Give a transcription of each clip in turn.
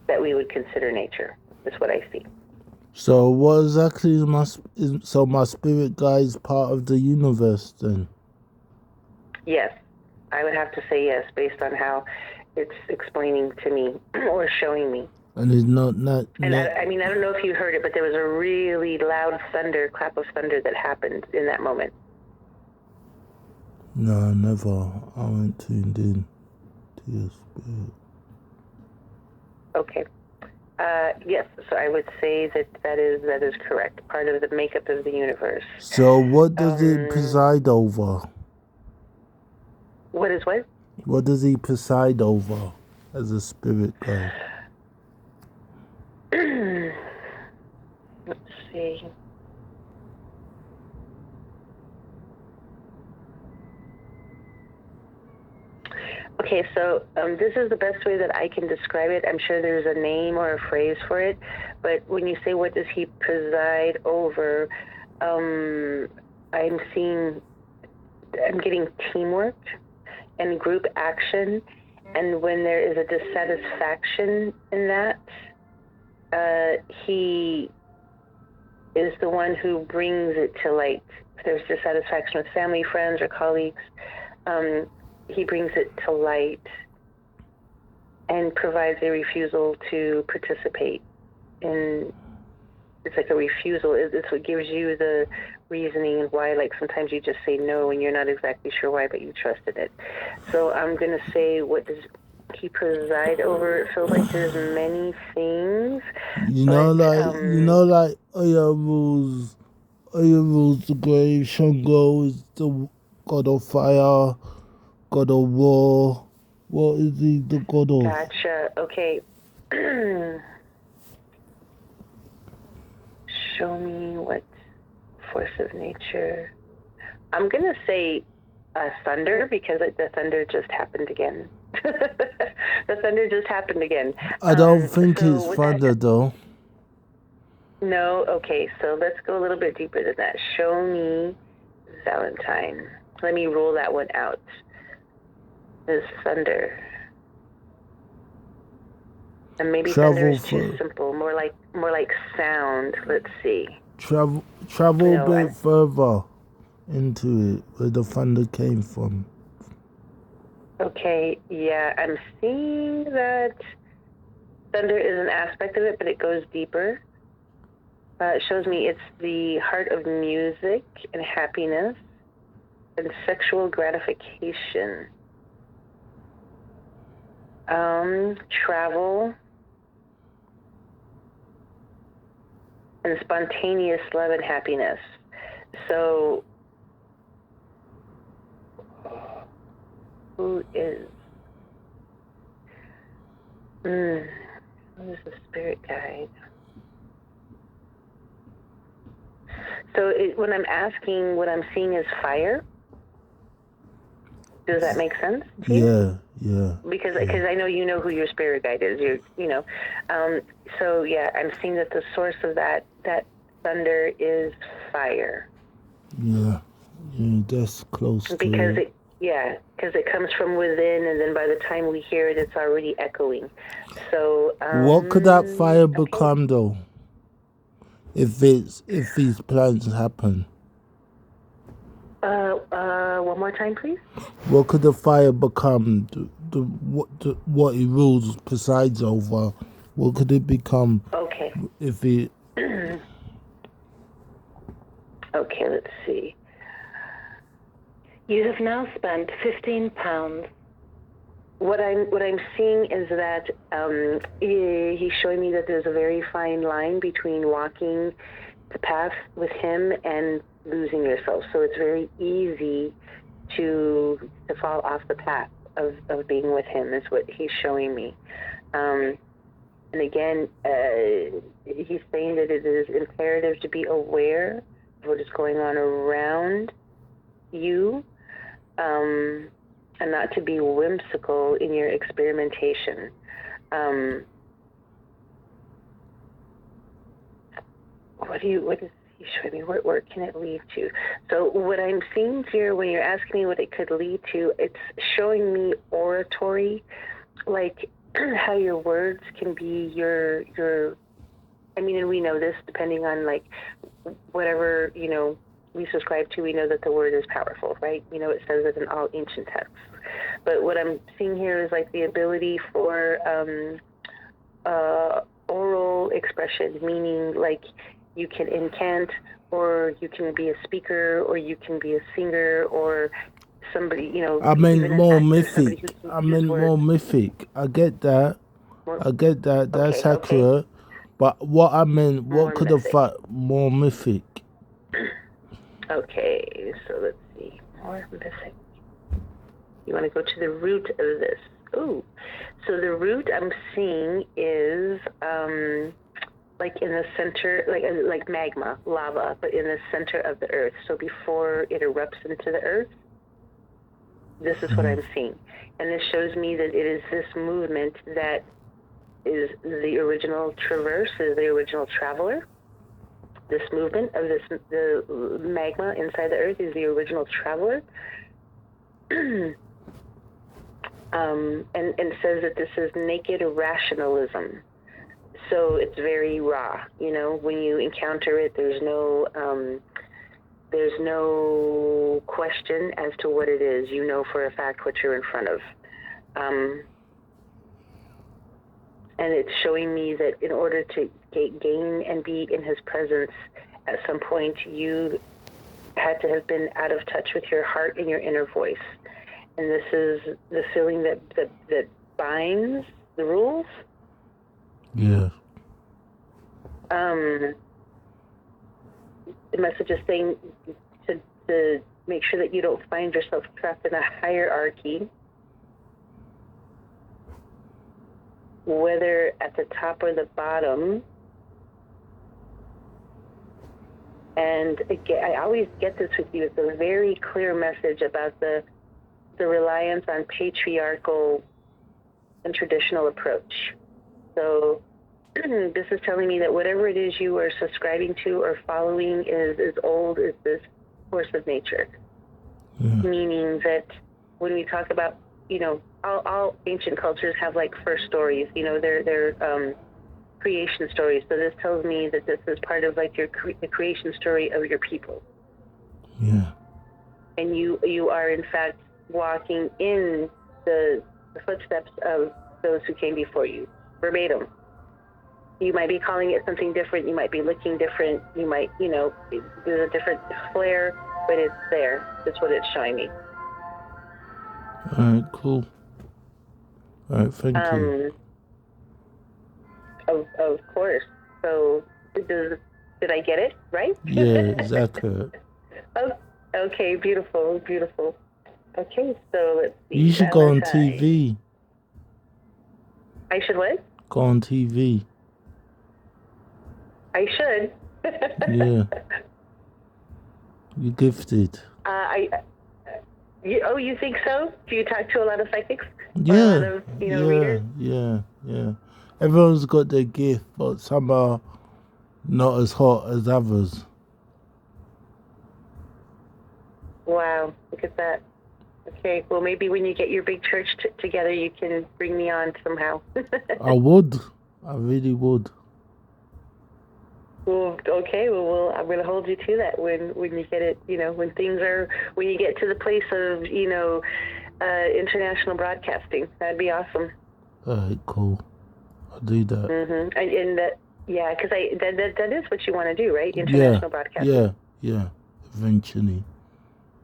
that we would consider nature. Is what I see. So what exactly so my spirit guide is part of the universe then? Yes, I would have to say yes, based on how it's explaining to me or showing me. And it's not And I mean, I don't know if you heard it, but there was a really loud clap of thunder that happened in that moment. No, never. I went tuned in to your spirit. Okay. Yes, so I would say that is correct. Part of the makeup of the universe. So what does it preside over? What is what? What does he preside over as a spirit guide? Let's see. Okay, so this is the best way that I can describe it. I'm sure there's a name or a phrase for it, but when you say what does he preside over, I'm getting teamwork and group action, and when there is a dissatisfaction in that, he is the one who brings it to light. If there's dissatisfaction with family, friends, or colleagues, he brings it to light and provides a refusal to participate in. It's like a refusal. It's what gives you the reasoning and why. Like sometimes you just say no and you're not exactly sure why, but you trusted it. So I'm going to say, what does he preside over? It feels like there's many things. You know, like Oya rules the grave. Shango is the god of fire, god of war. What is he the god of? Gotcha. Okay. Show me what force of nature. I'm going to say thunder, because the thunder just happened again. The thunder just happened again. I don't think it's thunder though. No? Okay, so let's go a little bit deeper than that. Show me Valentine. Let me rule that one out. There's thunder. And maybe thunder is too simple. More like sound. Let's see. Travel a bit further into it, where the thunder came from. Okay, yeah, I'm seeing that thunder is an aspect of it, but it goes deeper. It shows me it's the heart of music and happiness and sexual gratification. Travel and spontaneous love and happiness. So, who is the spirit guide? So when I'm asking, what I'm seeing is fire. Does that make sense to you? Yeah. Because I know you know who your spirit guide is. So yeah, I'm seeing that the source of that thunder is fire. Yeah, that's close. Because it comes from within, and then by the time we hear it, it's already echoing. So what could that fire become though? If these plans happen. One more time, please. What could the fire become? What it rules, presides over. What could it become? Okay. If it. Okay, let's see. You have now spent £15. What I'm seeing is that he's showing me that there's a very fine line between walking the path with him and losing yourself. So it's very easy to fall off the path of being with him, is what he's showing me. And again, he's saying that it is imperative to be aware of what is going on around you, and not to be whimsical in your experimentation. What is he showing me? Where can it lead to? So what I'm seeing here, when you're asking me what it could lead to, it's showing me oratory, like how your words can be your. I mean, and we know this depending on like whatever we subscribe to. We know that the word is powerful, right? It says it in all ancient texts. But what I'm seeing here is like the ability for oral expression, meaning like you can incant, or you can be a speaker, or you can be a singer, or somebody, I meant even an more actor, somebody mythic. who I can use meant words. more mythic. I get that. I get that. That's Okay, okay, accurate. But what I meant, what more could have mythic. more mythic? Okay, so let's see, more mythic. You want to go to the root of this. Ooh, so the root I'm seeing is like in the center, like magma, lava, but in the center of the earth. So before it erupts into the earth, this is what I'm seeing. And this shows me that it is this movement that is the original traverse, is the original traveler. This movement of the magma inside the earth is the original traveler. And says that this is naked rationalism. So it's very raw. When you encounter it, there's no question as to what it is. You know for a fact what you're in front of. And it's showing me that in order to gain and be in his presence, at some point you had to have been out of touch with your heart and your inner voice. And this is the feeling that binds the rules. Yeah. The message is saying to make sure that you don't find yourself trapped in a hierarchy, whether at the top or the bottom. And again, I always get this with you. It's a very clear message about the reliance on patriarchal and traditional approach. So this is telling me that whatever it is you are subscribing to or following is as old as this force of nature. Yeah. Meaning that when we talk about, all ancient cultures have like first stories, their creation stories. So this tells me that this is part of like the creation story of your people. Yeah. And you are in fact walking in the footsteps of those who came before you, verbatim. You might be calling it something different. You might be looking different. You might, there's a different flair, but it's there. That's what it's showing me. All right, cool. All right, thank you. Of course. So did I get it right? Yeah, exactly. Oh, okay, beautiful, beautiful. Okay, so let's see. You should go on TV. I should what? Go on TV. I should. Yeah. You're gifted. You think so? Do you talk to a lot of psychics? Yeah. Or a lot of, readers? Yeah. Everyone's got their gift, but some are not as hot as others. Wow, look at that. Okay, well, maybe when you get your big church together, you can bring me on somehow. I would. I really would. Well, okay. Well, I'm going to hold you to that when you get it. When you get to the place of international broadcasting, that'd be awesome. All right, cool. I'll do that. Mm-hmm. And that, yeah, because that is what you want to do, right? International broadcasting. Yeah. Eventually,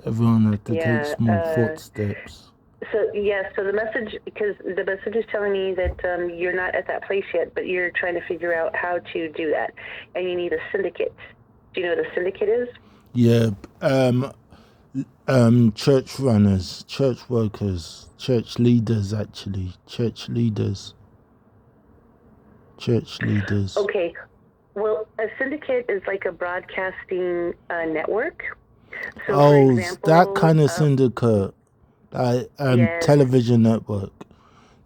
everyone has to take small footsteps. So the message is telling me that you're not at that place yet, but you're trying to figure out how to do that, and you need a syndicate. Do you know what a syndicate is? Yeah, church runners, church workers, church leaders. Actually, church leaders. Okay, well, a syndicate is like a broadcasting network. So, for example, that kind of syndicate. Television network.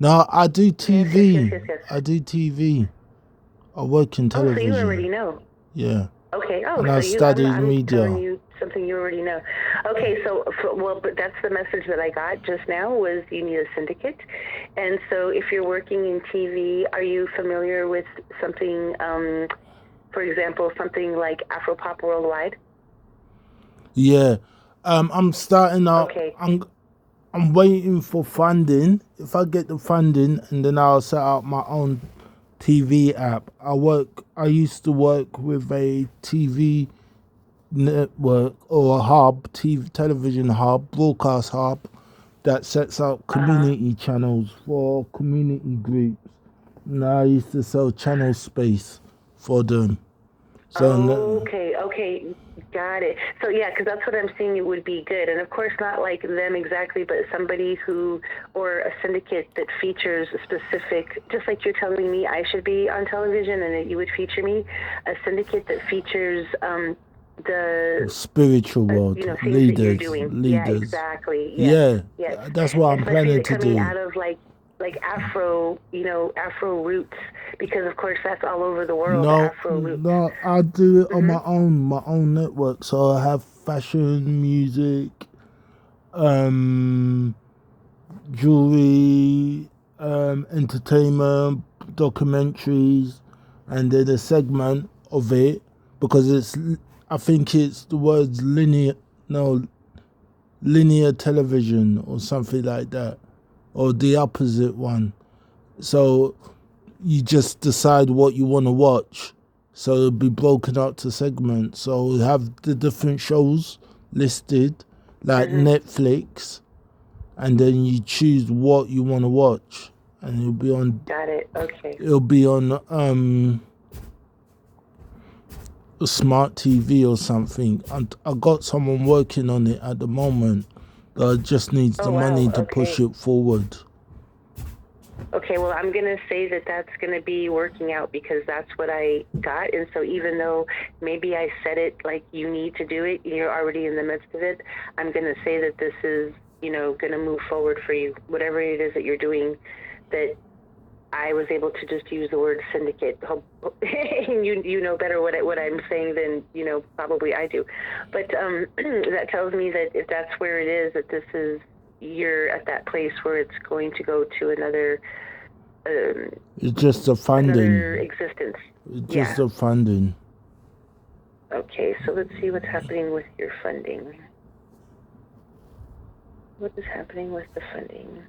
No, I do TV. Yes. I do TV. I work in television. Oh, so you already know. Yeah. Okay. And I studied media. I'm telling you something you already know. Okay, so but that's the message that I got just now was you need a syndicate. And so if you're working in TV, are you familiar with something, for example, something like Afropop Worldwide? Yeah. I'm starting out. Okay. I'm waiting for funding. If I get the funding, and then I'll set up my own TV app. I used to work with a TV network or a hub, television hub, broadcast hub that sets up community channels for community groups. And I used to sell channel space for them. So Okay, got it. So yeah, because that's what I'm seeing. It would be good, and of course not like them exactly, but somebody who or a syndicate that features a specific, just like you're telling me I should be on television and that you would feature me, a syndicate that features the spiritual world things that you're leaders, doing. Yeah, exactly. Yeah, Yes. that's what I'm Especially planning to coming do. out of like Afro, Afro roots, because of course that's all over the world. Afro roots. No, I do it on my own network. So I have fashion, music, jewelry, entertainment, documentaries, and then a segment of it because I think it's the words linear television or something like that, or the opposite one. So you just decide what you want to watch. So it'll be broken up to segments. So we have the different shows listed, like Netflix, and then you choose what you want to watch, and it'll be on. Got it. Okay. It'll be on a smart TV or something. And I got someone working on it at the moment. That just needs the money to push it forward. Okay, well, I'm going to say that that's going to be working out because that's what I got. And so even though maybe I said it like you need to do it, you're already in the midst of it, I'm going to say that this is, going to move forward for you. Whatever it is that you're doing, that I was able to just use the word syndicate. You know better what I'm saying than, probably I do. But that tells me that if that's where it is, that you're at that place where it's going to go to another. It's just the funding. Another existence. It's just the funding. Okay, so let's see what's happening with your funding. What is happening with the funding?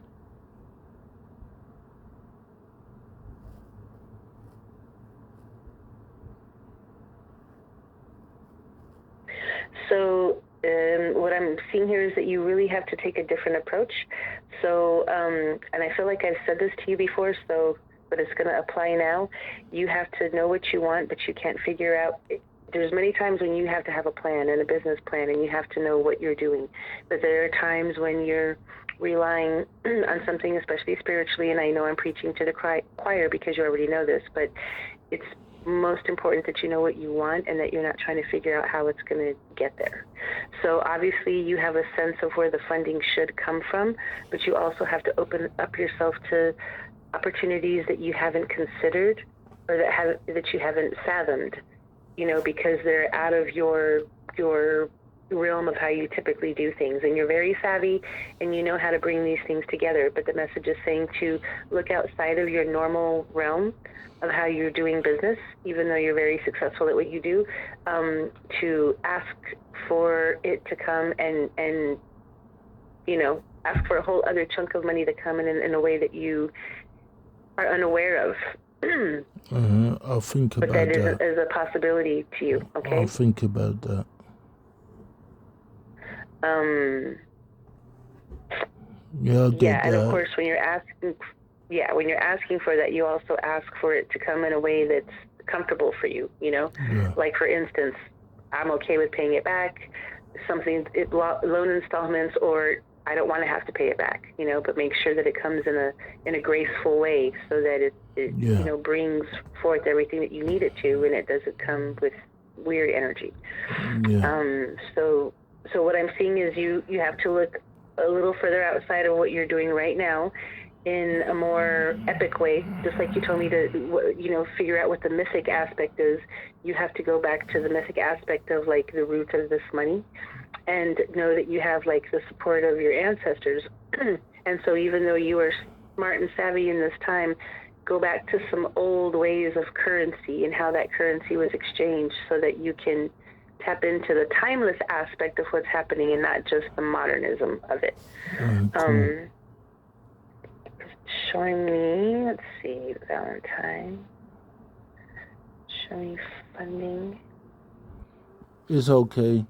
So what I'm seeing here is that you really have to take a different approach. So, and I feel like I've said this to you before, but it's going to apply now. You have to know what you want, but you can't figure out. There's many times when you have to have a plan and a business plan, and you have to know what you're doing. But there are times when you're relying on something, especially spiritually, and I know I'm preaching to the choir because you already know this, but it's most important that you know what you want and that you're not trying to figure out how it's going to get there. So obviously you have a sense of where the funding should come from, but you also have to open up yourself to opportunities that you haven't considered or that you haven't fathomed, because they're out of your realm of how you typically do things. And you're very savvy and you know how to bring these things together. But the message is saying to look outside of your normal realm of how you're doing business, even though you're very successful at what you do, to ask for it to come and ask for a whole other chunk of money to come in a way that you are unaware of. I'll think about that. But that is a possibility to you, okay? I'll think about that. Yeah, I'll get that. And of course, when you're asking for that, you also ask for it to come in a way that's comfortable for you, Yeah. Like, for instance, I'm okay with paying it back, loan installments, or I don't want to have to pay it back, but make sure that it comes in a graceful way so that it brings forth everything that you need it to, and it doesn't come with weird energy. Yeah. So what I'm seeing is you have to look a little further outside of what you're doing right now in a more epic way. Just like you told me to, figure out what the mythic aspect is, you have to go back to the mythic aspect of like the root of this money, and know that you have like the support of your ancestors. And so even though you are smart and savvy in this time, go back to some old ways of currency and how that currency was exchanged, so that you can tap into the timeless aspect of what's happening and not just the modernism of it. Cool. Showing me, let's see, Valentine. Showing funding. It's okay.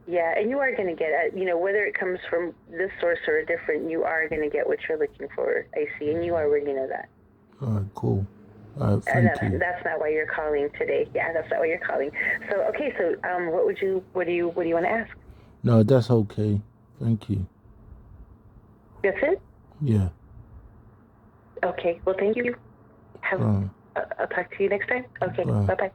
Yeah, and you are going to get it. Whether it comes from this source or a different, you are going to get what you're looking for, I see, and you already know that. All right, cool. All right, And thank you. that's not why you're calling today. Yeah, that's not why you're calling. So, okay, so what do you want to ask? No, that's okay. Thank you. That's it? Yeah. Okay, well, thank you. I'll talk to you next time. Okay, bye-bye.